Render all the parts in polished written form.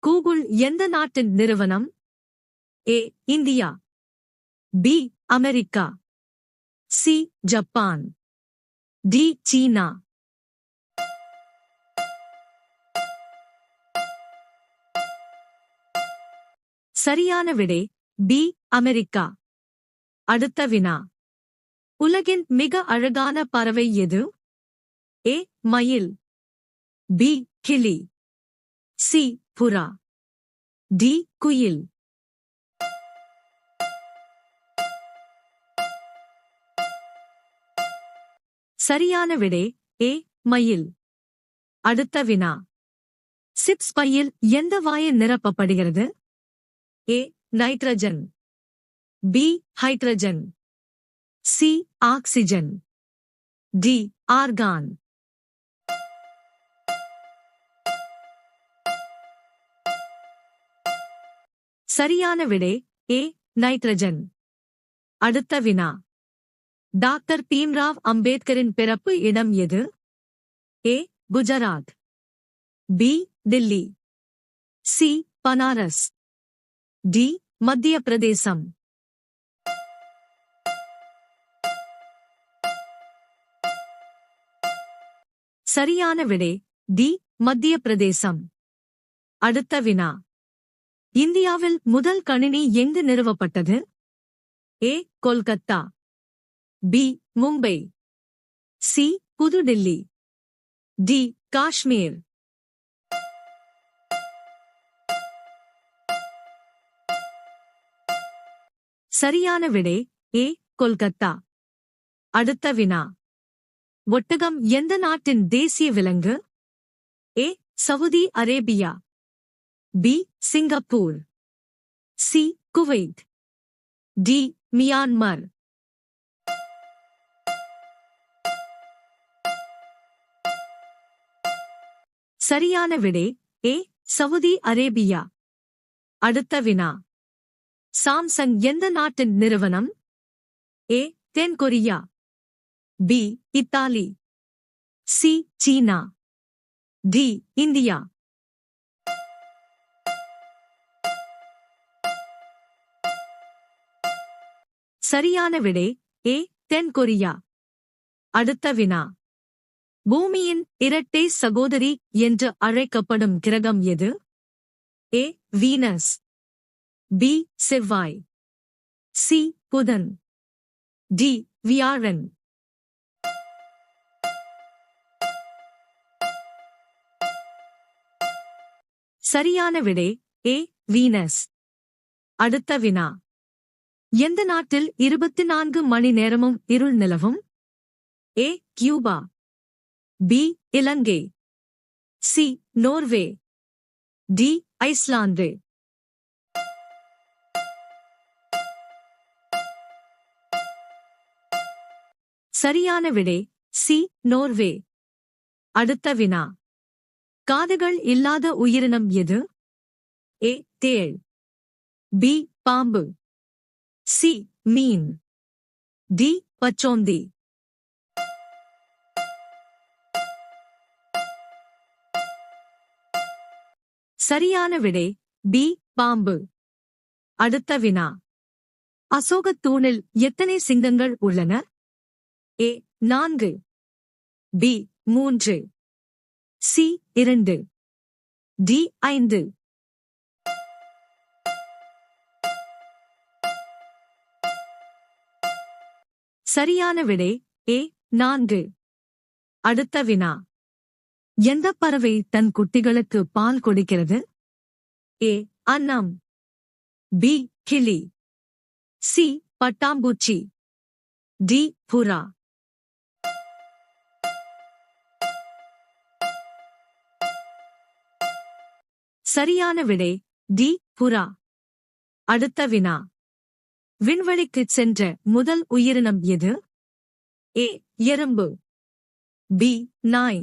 Google எந்த நாட்டின் நிறுவனம்? A India, B America, C Japan, D சீனா. சரியான விடை பி அமெரிக்கா. அடுத்த வினா. உலகின் மிக அழகான பறவை எது? ஏ மயில், பி கிளி, சி புறா, டி குயில். சரியான விடை ஏ மயில். அடுத்த வினா. சிப்ஸ் பையில் எந்த வாயு நிரப்பப்படுகிறது? A nitrogen, B hydrogen, C oxygen, D argon. சரியான விடை ஏ நைட்ரஜன். அடுத்த வினா. டாக்டர் பீம்ராவ் அம்பேத்கரின் பிறப்பு இடம் எது? A Gujarat, B Delhi, C Banaras, D Madhya Pradesh. சரியான விடை டி மத்திய பிரதேசம். அடுத்த வினா. இந்தியாவில் முதல் கணினி எங்கு நிறுவப்பட்டது? ஏ கொல்கத்தா, பி மும்பை, சி புதுடில்லி, டி காஷ்மீர். சரியான விடை ஏ கொல்கத்தா. அடுத்த வினா. ஒட்டகம் எந்த நாட்டின் தேசிய விலங்கு? A Saudi Arabia, B Singapore, C Kuwait, D Myanmar. சரியான விடை ஏ சவுதி அரேபியா. அடுத்த வினா. சாம்சங் எந்த நாட்டின் நிறுவனம்? ஏ தென் கொரியா, பி இத்தாலி, சி சீனா, டி இந்தியா. சரியான விடை ஏ தென் கொரியா. அடுத்த வினா. பூமியின் இரட்டை சகோதரி என்று அழைக்கப்படும் கிரகம் எது? ஏ வீனஸ், பி செவ்வாய், சி புதன், டி வியாழன். சரியான விடை ஏ வீனஸ். அடுத்த வினா. எந்த நாட்டில் 24 மணி நேரமும் இருள் நிலவும்? ஏ கியூபா, பி இலங்கை, சி நோர்வே, டி ஐஸ்லாந்து. சரியான விடை சி நோர்வே. அடுத்த வினா. காதுகள் இல்லாத உயிரினம் எது? ஏ தேள், பி பாம்பு, சி மீன், டி பச்சோந்தி. சரியான விடை பி பாம்பு. அடுத்த வினா. அசோகத் தூணில் எத்தனை சிங்கங்கள் உள்ளன? ஏ 4, பி 3, சி 2, டி 5. சரியான விடை ஏ 4. அடுத்த வினா. எந்த பறவை தன் குட்டிகளுக்கு பால் கொடுக்கிறது? ஏ அன்னம், பி கிளி, சி பட்டாம்பூச்சி, டி புறா. சரியான விடை டி புறா. அடுத்த வினா. விண்வெளிக்குச் சென்ற முதல் உயிரினம் எது? ஏ எறும்பு, பி நாய்,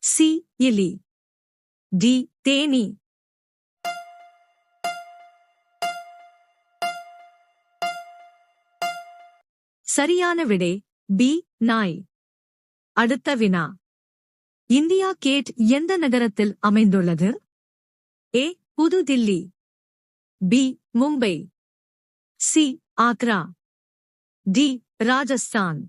சி எலி, டி தேனீ. சரியான விடை பி நாய். அடுத்த வினா. இந்தியா கேட் எந்த நகரத்தில் அமைந்துள்ளது? A Pudhu Dilli, B Mumbai, C Agra, D Rajasthan.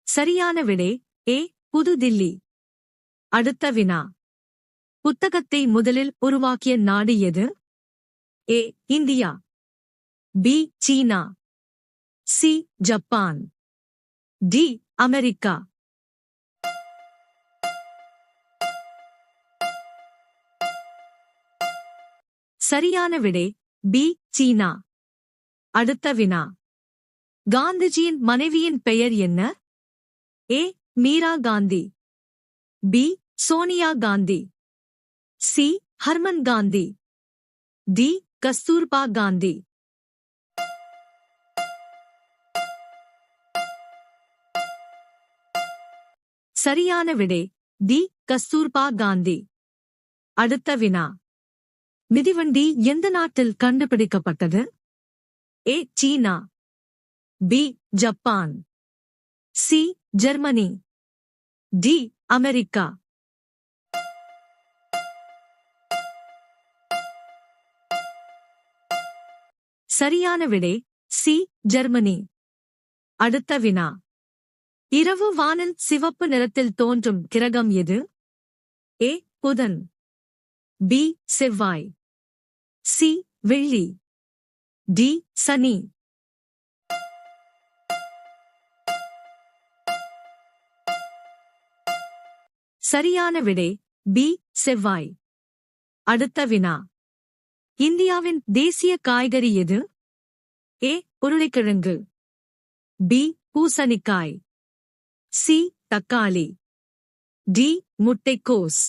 சரியான விடை ஏ புது தில்லி. அடுத்த வினா. புத்தகத்தை முதலில் உருவாக்கிய நாடு எது? A India, B China, C Japan, D America. சரியான விடை பி சீனா. அடுத்த வினா. காந்திஜியின் மனைவியின் பெயர் என்ன? A Meera Gandhi, B Sonia Gandhi, C Harman Gandhi, D Kasturba Gandhi. சரியான விடை டி கஸ்தூர்பா காந்தி. அடுத்த வினா. மிதிவண்டி எந்த நாட்டில் கண்டுபிடிக்கப்பட்டது? ஏ சீனா, B Japan, C Germany, D America. சரியான விடை சி ஜெர்மனி. அடுத்த வினா. இரவு வானில் சிவப்பு நிறத்தில் தோன்றும் கிரகம் எது? ஏ புதன், பி செவ்வாய், சி வெள்ளி, டி சனி. சரியான விடை பி செவ்வாய். அடுத்த வினா. இந்தியாவின் தேசிய காய்கறி எது? ஏ உருளைக்கிழங்கு, பி பூசணிக்காய், சி தக்காளி, டி முட்டைக்கோஸ்.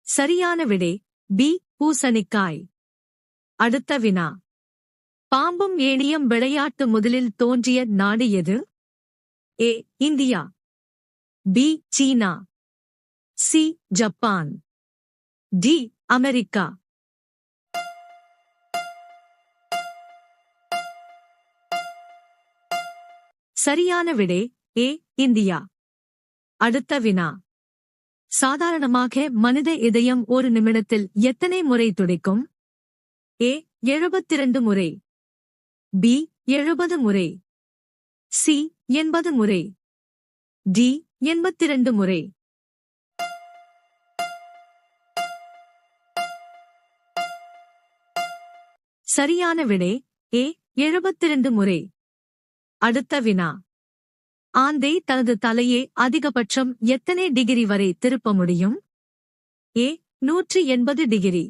சரியான விடை பி பூசணிக்காய். அடுத்த வினா. பாம்பும் ஏணியும் விளையாட்டு முதலில் தோன்றிய நாடு எது? A India, B China, C Japan, D America. சரியான விடை ஏ இந்தியா. அடுத்த வினா. சாதாரணமாக மனித இதயம் ஒரு நிமிடத்தில் எத்தனை முறை துடிக்கும்? ஏ 72 முறை, பி 70 முறை, சி 80 முறை, டி 82 முறை. சரியான விடை ஏ 72 முறை. அடுத்த வினா. ஆந்தை தனது தலையை அதிகபட்சம் எத்தனை டிகிரி வரை திருப்ப முடியும்? A 180 degree,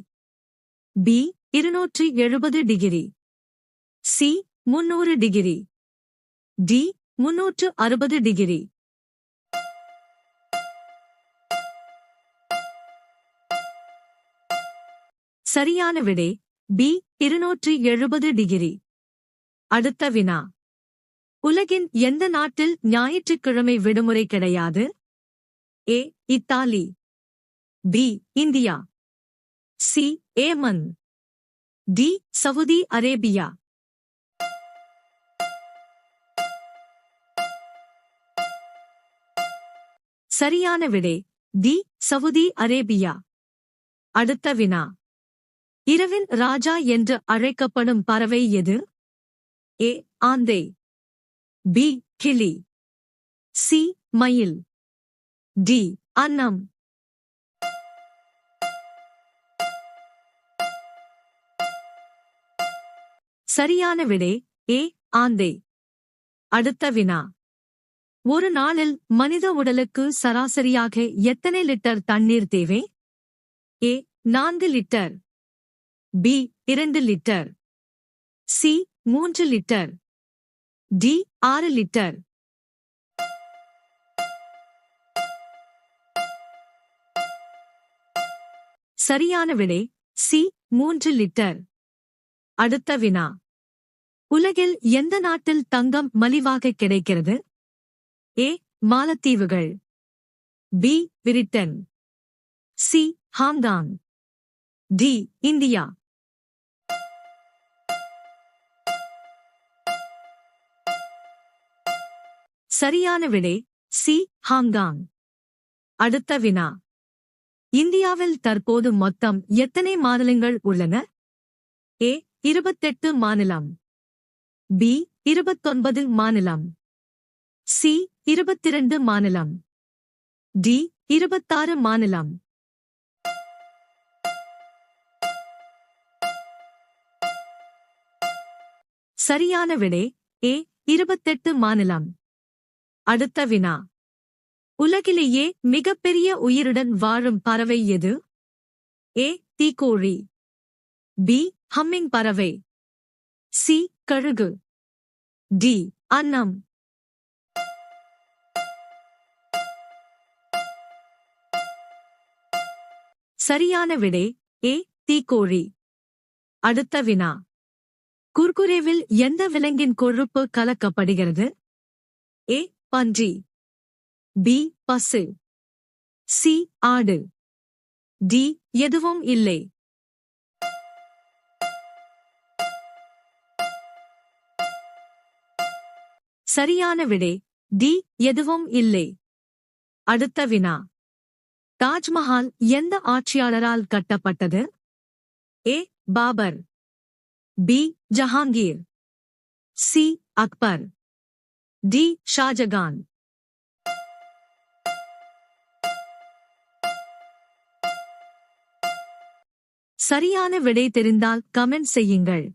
B 270 degree, C 300 degree, D 360 degree. சரியான விடை பி 270 டிகிரி. அடுத்த வினா. உலகின் எந்த நாட்டில் ஞாயிற்றுக்கிழமை விடுமுறை கிடையாது? A Italy, B India, C Yemen, D Saudi Arabia. சரியான விடை டி சவுதி அரேபியா. அடுத்த வினா. இரவின் ராஜா என்று அழைக்கப்படும் பறவை எது? ஏ ஆந்தை, பி கிளி, சி மயில், டி அன்னம். சரியான விடை ஏ ஆந்தை. அடுத்த வினா. ஒரு நாளில் மனித உடலுக்கு சராசரியாக எத்தனை லிட்டர் தண்ணீர் தேவை? A 4 litre, B 2 litre, C 3 litre, D 6 litre. சரியான விடை சி 3 லிட்டர். அடுத்த வினா. உலகில் எந்த நாட்டில் தங்கம் மலிவாக கிடைக்கிறது? ஏ மாலத்தீவுகள், B Britain, C Hong Kong, D India. சரியான விடை சி ஹாங்காங். அடுத்த வினா. இந்தியாவில் தற்போது மொத்தம் எத்தனை மாநிலங்கள் உள்ளன? ஏ 28 மாநிலம், பி 29 மாநிலம், சி 22 மாநிலம், டி 26 மாநிலம். சரியான விடை ஏ 28 மாநிலம். அடுத்த வினா. உலகிலேயே மிகப்பெரிய உயிருடன் வாழும் பறவை எது? ஏ தீக்கோழி, பி ஹம்மிங் பறவை, சி கழுகு, டி அன்னம். சரியான விடை ஏ தீக்கோழி. அடுத்த வினா. குர்குரேவில் எந்த விலங்கின் கொழுப்பு கலக்கப்படுகிறது? ஏ பன்றி, பி பசு, சி ஆடு, டி எதுவும் இல்லை. சரியான விடை டி எதுவும் இல்லை. அடுத்த வினா. தாஜ்மஹால் எந்த ஆட்சியாளரால் கட்டப்பட்டது? A Babar, B Jahangir, C Akbar, D Shah Jahan. சரியான விடை தெரிந்தால் கமெண்ட் செய்யுங்கள்.